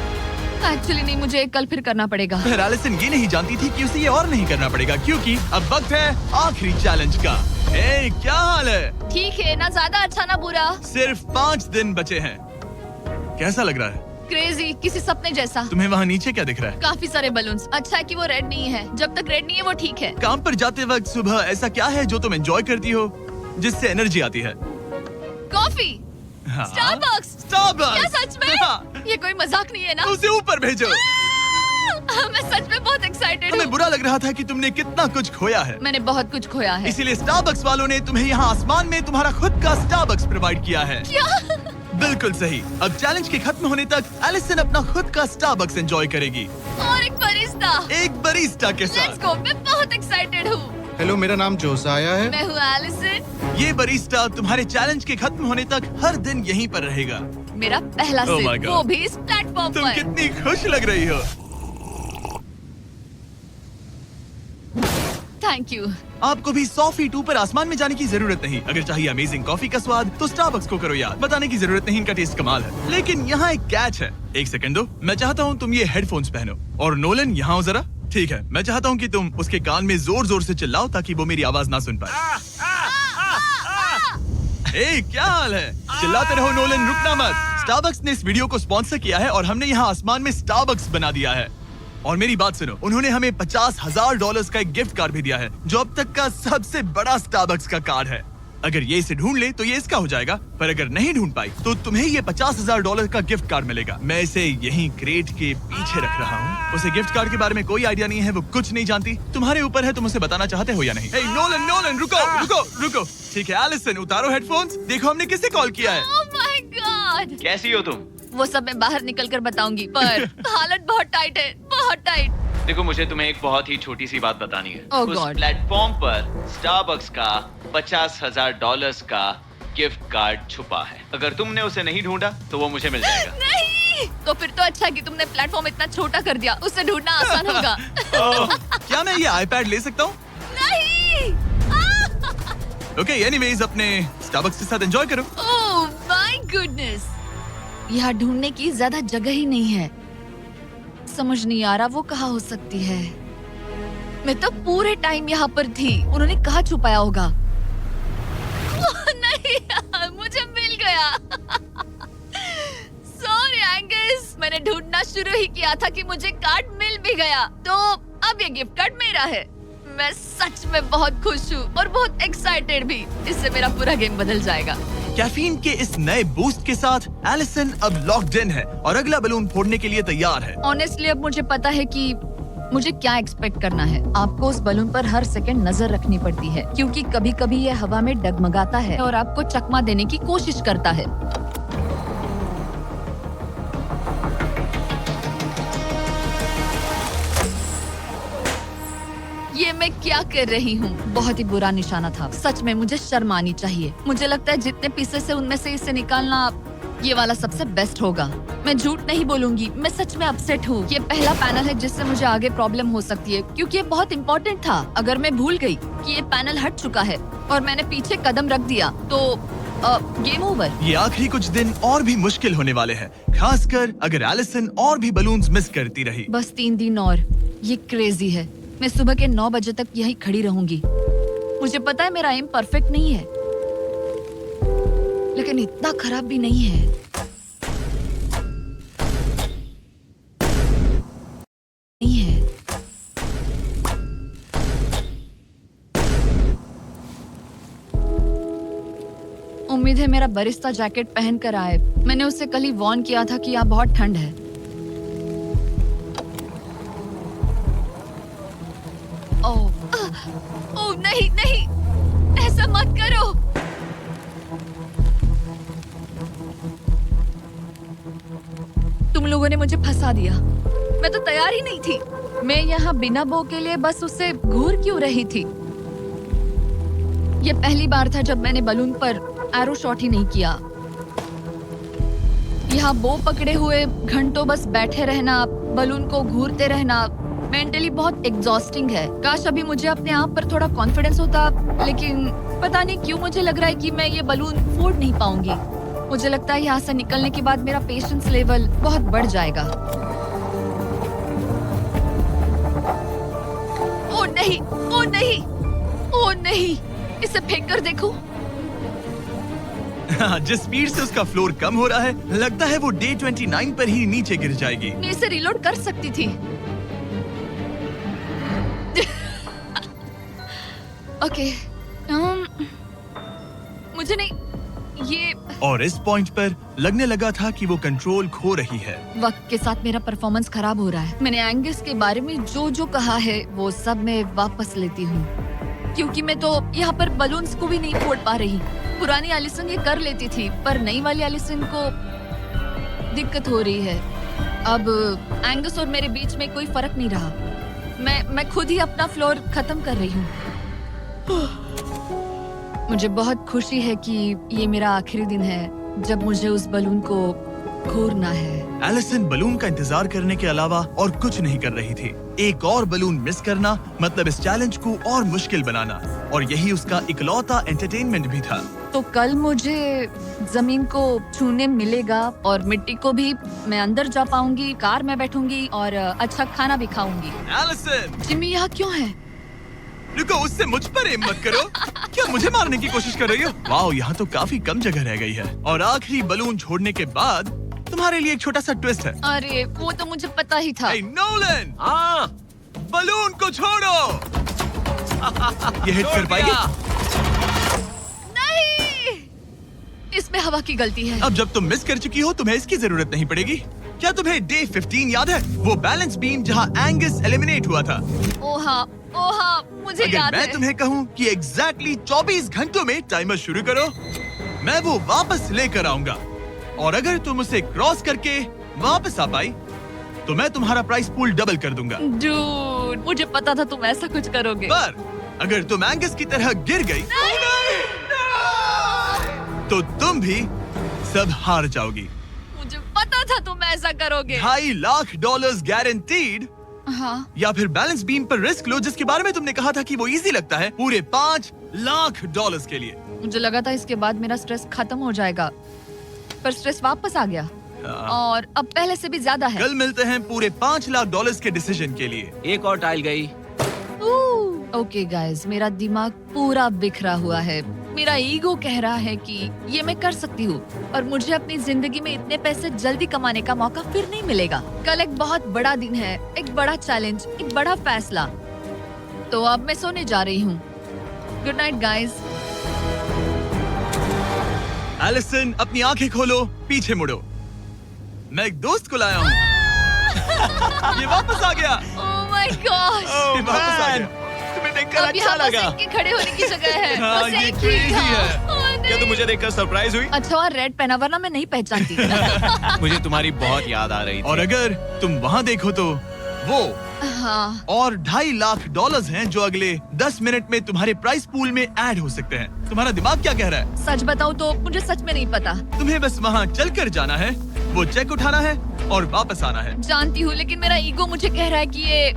एक्चुअली नहीं, मुझे कल फिर करना पड़ेगा। फिर एलिसन ये नहीं जानती थी कि उसे ये और नहीं करना पड़ेगा, क्योंकि अब वक्त है आखिरी चैलेंज का। ए, क्या हाल है? ठीक है, ना ज्यादा अच्छा ना बुरा। सिर्फ 5 दिन बचे हैं। कैसा लग रहा है? क्रेजी, किसी सपने जैसा। तुम्हें वहाँ नीचे क्या दिख रहा है? काफी सारे बलून्स। अच्छा है कि वो रेड नहीं है। जब तक रेड नहीं है वो ठीक है। काम पर जाते वक्त सुबह ऐसा क्या है जो तुम एंजॉय करती हो, जिससे एनर्जी आती है? कॉफी। हाँ? स्टारबक्स। स्टारबक्स। क्या सच में? हाँ। ये कोई मजाक नहीं है ना? उसे ऊपर भेजो। मैं सच में बहुत एक्साइटेड हमें हूँ। बुरा लग रहा था कि तुमने कितना कुछ खोया है। मैंने बहुत कुछ खोया है। इसीलिए स्टारबक्स वालों ने तुम्हें यहाँ आसमान में तुम्हारा खुद का स्टारबक्स प्रोवाइड किया है। क्या? बिल्कुल सही। अब चैलेंज के खत्म होने तक एलिसन अपना खुद का स्टारबक्स एंजॉय करेगी, और एक बरिस्ता। एक बरिस्टा के लेट्स साथ। गो, मैं बहुत एक्साइटेड हूँ। हेलो, मेरा नाम जोसाया है। मैं हूँ एलिसन। ये बरिस्टा तुम्हारे चैलेंज के खत्म होने तक हर दिन यहीं पर रहेगा। मेरा पहला Oh my सिप, God. वो भी इस प्लेटफॉर्म तुम पर। कितनी खुश लग रही हो। Thank you. आपको भी 100 फीट ऊपर आसमान में जाने की जरूरत नहीं। अगर चाहिए अमेजिंग कॉफी का स्वाद तो स्टारबक्स को करो याद। बताने की जरूरत नहीं, इनका टेस्ट कमाल है। लेकिन यहाँ एक कैच है। एक सेकंड दो, मैं चाहता हूँ तुम ये हेडफोन्स पहनो। और नोलन, यहाँ आओ जरा। ठीक है, मैं चाहता हूँ कि तुम उसके कान में जोर जोर से चिल्लाओ ताकि वो मेरी आवाज ना सुन पाए। ए, क्या हाल है? चिल्लाते रहो नोलन, रुकना मत। स्टारबक्स ने इस वीडियो को स्पॉन्सर किया है और हमने यहाँ आसमान में स्टारबक्स बना दिया है। और मेरी बात सुनो, उन्होंने हमें $50,000 का एक गिफ्ट कार्ड भी दिया है, जो अब तक का सबसे बड़ा स्टारबक्स का कार्ड है। अगर ये इसे ढूंढ ले तो ये इसका हो जाएगा, पर अगर नहीं ढूंढ पाई तो तुम्हें ये $50,000 का गिफ्ट कार्ड मिलेगा। मैं इसे यहीं क्रेट के पीछे रख रहा हूँ। उसे गिफ्ट कार्ड के बारे में कोई आइडिया नहीं है, वो कुछ नहीं जानती। तुम्हारे ऊपर है तुम उसे बताना चाहते हो या नहीं। हे नोलन, नोलन, रुको रुको रुको। ठीक है एलिसन, उतारो हेडफोन्स। देखो हमने किसे कॉल किया है। Oh my God. कैसी हो तुम? वो सब मैं बाहर निकल कर बताऊंगी, पर हालत बहुत टाइट है, बहुत टाइट। देखो, मुझे तुम्हें एक बहुत ही छोटी सी बात बतानी है। Oh उस God. प्लेटफॉर्म पर स्टारबक्स का $50,000 का गिफ्ट कार्ड छुपा है। अगर तुमने उसे नहीं ढूंढा तो वो मुझे मिल जाएगा। नहीं, तो फिर तो अच्छा है कि तुमने प्लेटफॉर्म इतना छोटा कर दिया, उसे ढूंढना आसान होगा। ओह, क्या मैं ये आईपैड ले सकता हूँ? नहीं। ओके, एनीवेज अपने स्टारबक्स के साथ एंजॉय करो। ओह माय गुडनेस, यहाँ ढूंढने की ज्यादा जगह ही नहीं है। समझ नहीं आ रहा वो कहाँ हो सकती है। मैं तो पूरे टाइम यहाँ पर थी, उन्होंने कहाँ छुपाया होगा। नहीं यार, मुझे मिल गया। सॉरी एंगस, मैंने ढूंढना शुरू ही किया था कि मुझे कार्ड मिल भी गया, तो अब ये गिफ्ट कार्ड मेरा है। मैं सच में बहुत खुश हूँ और बहुत एक्साइटेड भी। इससे मेरा पूरा गेम बदल जाएगा। कैफीन के इस नए बूस्ट के साथ एलिसन अब लॉक्ड इन है और अगला बलून फोड़ने के लिए तैयार है। ऑनेस्टली अब मुझे पता है कि मुझे क्या एक्सपेक्ट करना है। आपको उस बलून पर हर सेकंड नजर रखनी पड़ती है, क्योंकि कभी कभी ये हवा में डगमगाता है और आपको चकमा देने की कोशिश करता है। ये मैं क्या कर रही हूँ? बहुत ही बुरा निशाना था। सच में मुझे शर्म आनी चाहिए। मुझे लगता है जितने पीसेस है उनमें से इसे निकालना ये वाला सबसे बेस्ट होगा। मैं झूठ नहीं बोलूंगी, मैं सच में अपसेट हूँ। ये पहला पैनल है जिससे मुझे आगे प्रॉब्लम हो सकती है, क्योंकि ये बहुत इम्पोर्टेंट था। अगर मैं भूल गई कि ये पैनल हट चुका है और मैंने पीछे कदम रख दिया तो गेम ओवर। ये आखिरी कुछ दिन और भी मुश्किल होने वाले हैं, खासकर अगर एलिसन और भी बलून्स मिस करती रही। बस 3 दिन और। ये क्रेजी है। मैं सुबह के 9 बजे तक यहीं खड़ी रहूंगी। मुझे पता है मेरा एम परफेक्ट नहीं है, लेकिन इतना खराब भी नहीं है। नहीं है। उम्मीद है मेरा बरिस्ता जैकेट पहन कर आए। मैंने उससे कल ही वार्न किया था कि यहाँ बहुत ठंड है। ओह नहीं नहीं, ऐसा मत करो। तुम लोगों ने मुझे फंसा दिया। मैं तो तैयार ही नहीं थी। मैं यहाँ बिना बो के लिए बस उससे घूर क्यों रही थी? ये पहली बार था जब मैंने बलून पर एरो शॉट ही नहीं किया। यहाँ बो पकड़े हुए घंटों बस बैठे रहना, बलून को घूरते रहना मेंटली बहुत एग्जॉस्टिंग है। काश अभी मुझे अपने आप पर थोड़ा कॉन्फिडेंस होता, लेकिन पता नहीं क्यों मुझे लग रहा है कि मैं ये बलून फोड़ नहीं पाऊंगी। मुझे लगता है यहाँ से निकलने के बाद मेरा पेशेंस लेवल बहुत बढ़ जाएगा। ओ नहीं, ओ नहीं, ओ नहीं, इसे फेंक कर देखो। जिस स्पीड से उसका फ्लोर कम हो रहा है, लगता है वो डे 29 पर ही नीचे गिर जाएगी। मैं इसे रिलोड कर सकती थी। ओके, मुझे नहीं, ये और इस पॉइंट पर लगने लगा था कि वो कंट्रोल खो रही है। वक्त के साथ मेरा परफॉर्मेंस खराब हो रहा है। मैंने एंगस के बारे में जो जो कहा है वो सब मैं वापस लेती हूँ, क्योंकि मैं तो यहाँ पर बलून्स को भी नहीं फोड़ पा रही। पुरानी एलिसन ये कर लेती थी, पर नई वाली एलिसन को दिक्कत हो रही है। अब एंगस और मेरे बीच में कोई फर्क नहीं रहा। मैं खुद ही अपना फ्लोर खत्म कर रही हूँ। मुझे बहुत खुशी है कि ये मेरा आखिरी दिन है जब मुझे उस बलून को घूरना है। एलिसन बलून का इंतजार करने के अलावा और कुछ नहीं कर रही थी। एक और बलून मिस करना मतलब इस चैलेंज को और मुश्किल बनाना, और यही उसका इकलौता एंटरटेनमेंट भी था। तो कल मुझे जमीन को छूने मिलेगा और मिट्टी को भी। मैं अंदर जा पाऊंगी, कार में बैठूंगी और अच्छा खाना भी खाऊंगी। एलिसन, जिमी यहाँ क्यों है? रुको, उससे मुझ पर एम मत करो। क्या मुझे मारने की कोशिश कर रही हो? वाओ, यहाँ तो काफी कम जगह रह गई है। और आखिरी बलून छोड़ने के बाद तुम्हारे लिए एक छोटा सा ट्विस्ट है। अरे वो तो मुझे पता ही था। Hey, नोलन, हाँ, बलून को छोड़ो। ये हिट कर पाएगी? नहीं, इसमें हवा की गलती है। अब जब तुम मिस कर चुकी हो, तुम्हें इसकी जरूरत नहीं पड़ेगी। क्या तुम्हें डे 15 याद है? वो बैलेंस बीम जहाँ एंगस एलिमिनेट हुआ था। ओ हाँ, मुझे अगर याद मैं है। तुम्हें कहूँ कि एग्जैक्टली 24 घंटों में टाइमर शुरू करो, मैं वो वापस लेकर आऊंगा। और अगर तुम उसे क्रॉस करके वापस आ पाई, तो मैं तुम्हारा प्राइस पूल डबल कर दूंगा। डूड, मुझे पता था तुम ऐसा कुछ करोगे। पर अगर तुम एंगस की तरह गिर गई, तो तुम भी सब हार जाओगी। मुझे पता था तुम ऐसा करोगे। $2.5 लाख गारंटीड। हाँ, या फिर बैलेंस बीम पर रिस्क लो, जिसके बारे में तुमने कहा था कि वो इजी लगता है, पूरे $5 लाख के लिए। मुझे लगा था इसके बाद मेरा स्ट्रेस खत्म हो जाएगा, पर स्ट्रेस वापस आ गया और अब पहले से भी ज्यादा है। कल मिलते हैं पूरे $5 लाख के डिसीजन के लिए। एक और टाइल गई। ओके गाइस, मेरा दिमाग पूरा बिखरा हुआ है। मेरा ईगो कह रहा है कि ये मैं कर सकती हूँ और मुझे अपनी जिंदगी में इतने पैसे जल्दी कमाने का मौका फिर नहीं मिलेगा। कल एक बहुत बड़ा दिन है, एक बड़ा चैलेंज, एक बड़ा फैसला। तो अब मैं सोने जा रही हूँ। Good night guys. एलिसन, अपनी आंखें खोलो, पीछे मुड़ो। मैं एक दोस्त को लाया हूँ। ये वापस आ गया। Oh my God. ये वापस आ गया। तुम्हें देखकर अब अच्छा यहाँ बस लगा। इनके खड़े होने की जगह है। हाँ, बस ये एक ही crazy था। है। ओह, नहीं। क्या तुम मुझे देखकर सरप्राइज हुई? अच्छा, और रेड पहना, वरना मैं नहीं पहचानती। मुझे तुम्हारी बहुत याद आ रही थी। और अगर तुम वहाँ देखो तो वो हाँ, और $2.5 लाख हैं जो अगले 10 मिनट में तुम्हारे प्राइस पूल में ऐड हो सकते हैं। तुम्हारा दिमाग क्या कह रहा है? सच बताऊँ तो मुझे सच में नहीं पता। तुम्हें बस वहाँ चलकर जाना है, वो चेक उठाना है और वापस आना है। जानती हूँ, लेकिन मेरा ईगो मुझे कह रहा है कि ये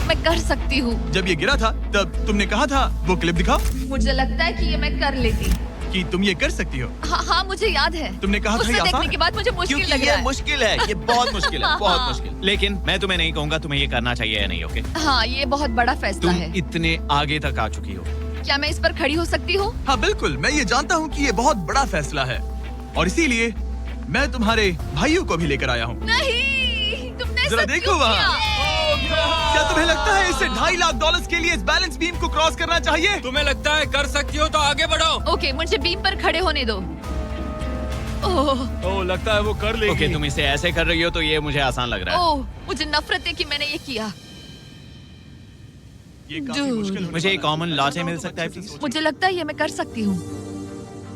मैं कर सकती हूँ। जब ये गिरा था तब तुमने कहा था, वो क्लिप दिखाओ, मुझे लगता है कि ये मैं कर लेती। कि तुम ये कर सकती हो। हाँ हाँ, मुझे याद है। तुमने कहा था उसे ये आसान देखने है। के बाद मुझे मुश्किल क्योंकि लग ये रहा है। मुश्किल है, ये बहुत मुश्किल है, बहुत मुश्किल। लेकिन मैं तुम्हें नहीं कहूंगा तुम्हें ये करना चाहिए या नहीं, ओके? हाँ, ये बहुत बड़ा फैसला तुम है। इतने आगे तक आ चुकी हो। क्या मैं इस पर खड़ी हो सकती हूँ? हाँ बिल्कुल, मैं ये जानता हूँ कि ये बहुत बड़ा फैसला है और इसीलिए मैं तुम्हारे भाइयों को भी लेकर आया हूँ। नहीं, तुमने जरा ऐसा देखो क्यों वहाँ। किया? क्या तुम्हें लगता है इसे $2.5 लाख के लिए इस बैलेंस बीम को क्रॉस करना चाहिए? तुम्हें लगता है कर सकती हो तो आगे बढ़ो। ओके, मुझे बीम पर खड़े होने दो। ओह, ओह, लगता है वो कर लेगी। ओके, तुम इसे ऐसे कर रही हो तो ये मुझे आसान लग रहा है। ओह, मुझे नफरत है कि मैंने ये किया। ये काफी Dude. मुश्किल होने मुझे एक वाला है। कॉमन लॉटे मिल सकता है प्लीज? मुझे लगता है ये मैं कर सकती हूँ।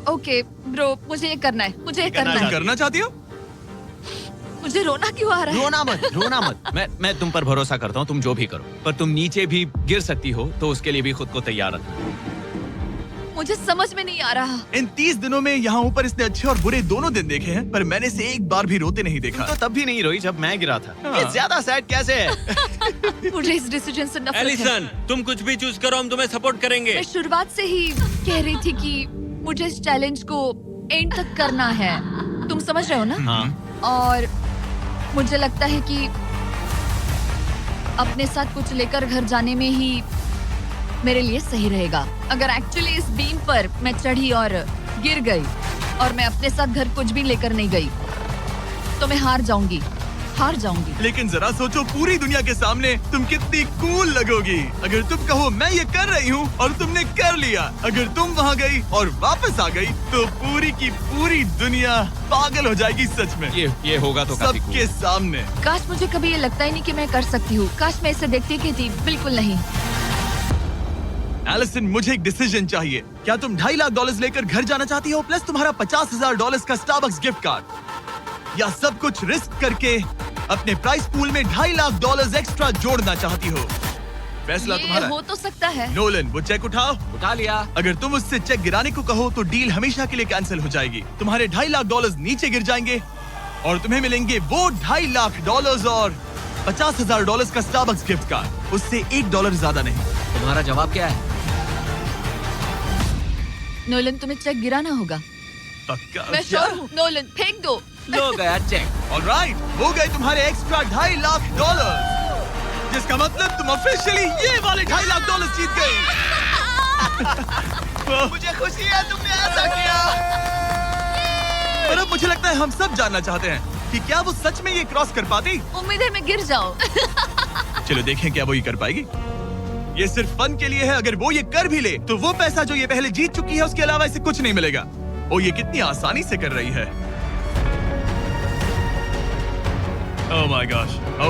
ओके ब्रो, मुझे ये करना है, मुझे ये करना तुम है। करना चाहती हो? मुझे रोना क्यों आ रहा है? रोना मत, रोना मत। मैं तुम पर भरोसा करता हूँ, तुम जो भी करो, पर तुम नीचे भी गिर सकती हो, तो उसके लिए भी खुद को तैयार रखना। मुझे समझ में नहीं आ रहा। इन 30 दिनों में यहाँ ऊपर इसने अच्छे और बुरे दोनों दिन देखे हैं, पर मैंने इसे एक बार भी रोते नहीं देखा। तो तब भी नहीं रोई जब मैं गिरा था। हाँ। ये ज्यादा सैड कैसे है? मुझे इस डिसीजन से नफरत है। एलिसन, तुम कुछ भी चूज करो, हम तुम्हें सपोर्ट करेंगे। मैं शुरुआत से ही कह रही थी कि मुझे इस चैलेंज को एंड तक करना है। तुम समझ रहे हो ना? हाँ। और मुझे लगता है कि अपने साथ कुछ लेकर घर जाने में ही मेरे लिए सही रहेगा। अगर एक्चुअली इस बीम पर मैं चढ़ी और गिर गई और मैं अपने साथ घर कुछ भी लेकर नहीं गई तो मैं हार जाऊंगी। लेकिन जरा सोचो, पूरी दुनिया के सामने तुम कितनी कूल लगोगी अगर तुम कहो मैं ये कर रही हूँ और तुमने कर लिया। अगर तुम वहाँ गई और वापस आ गई तो पूरी की पूरी दुनिया पागल हो जाएगी। सच में ये होगा तो काफी सबके सामने। काश मुझे कभी ये लगता ही नहीं कि मैं कर सकती हूँ। काश मैं इसे देखती कि थी। बिल्कुल नहीं। एलिसन, मुझे एक डिसीजन चाहिए। क्या तुम $2.5 लाख लेकर घर जाना चाहती हो प्लस तुम्हारा $50,000 का स्टारबक्स गिफ्ट कार्ड, या सब कुछ रिस्क करके अपने प्राइस पूल में $2.5 लाख एक्स्ट्रा जोड़ना चाहती हो? फैसला ये तुम्हारा। हो तो सकता है। नोलन, वो चेक उठाओ। उठा लिया। अगर तुम उससे चेक गिराने को कहो तो डील हमेशा के लिए कैंसिल हो जाएगी। तुम्हारे $2.5 लाख नीचे गिर जाएंगे और तुम्हें मिलेंगे वो $2.5 लाख और $50,000 का स्टारबक्स गिफ्ट कार्ड। उससे $1 ज्यादा नहीं। तुम्हारा जवाब क्या है? नोलन, तुम्हें चेक गिराना होगा। पक्का? मैं श्योर हूँ। नोलन, फेंक दो। लो गया चेक। ऑलराइट, हो गए तुम्हारे एक्स्ट्रा $2.5 लाख, जिसका मतलब तुम ऑफिशियली ये वाले $2.5 लाख जीत गई। मुझे खुशी है तुमने ऐसा किया। पर अब मुझे लगता है हम सब जानना चाहते हैं कि क्या वो सच में ये क्रॉस कर पाती। उम्मीद है मैं गिर जाऊं। चलो देखें क्या वो ये कर पाएगी। ये सिर्फ फन के लिए है। अगर वो ये कर भी ले तो वो पैसा जो ये पहले जीत चुकी है उसके अलावा इसे कुछ नहीं मिलेगा। ओ, ये कितनी आसानी से कर रही है। ओह माय गॉश। ओ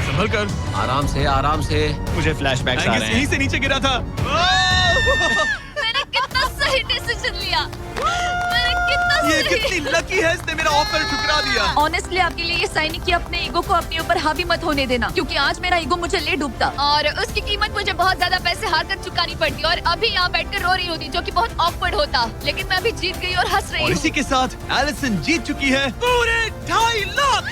संभल कर। आराम से। मुझे फ्लैशबैक्स आ एंगस रहे यहीं हैं। से नीचे गिरा था। मैंने कितना सही डिसीजन लिया। मैंने कितना ये सही। कितनी लकी है, इसने मेरा ऑफर ठुकरा दिया। ऑनेस्टली आपके लिए ये साइन कि अपने ईगो को अपने ऊपर हावी मत होने देना, क्योंकि आज मेरा ईगो मुझे ले डूबता और उसकी कीमत मुझे बहुत ज्यादा पैसे हार कर चुकानी पड़ती और अभी यहाँ बैठकर रो रही होती, जो कि बहुत ऑकवर्ड होता। लेकिन मैं अभी जीत गई और हंस रही और हूँ। इसी के साथ एलिसन जीत चुकी है पूरे $2.5 लाख।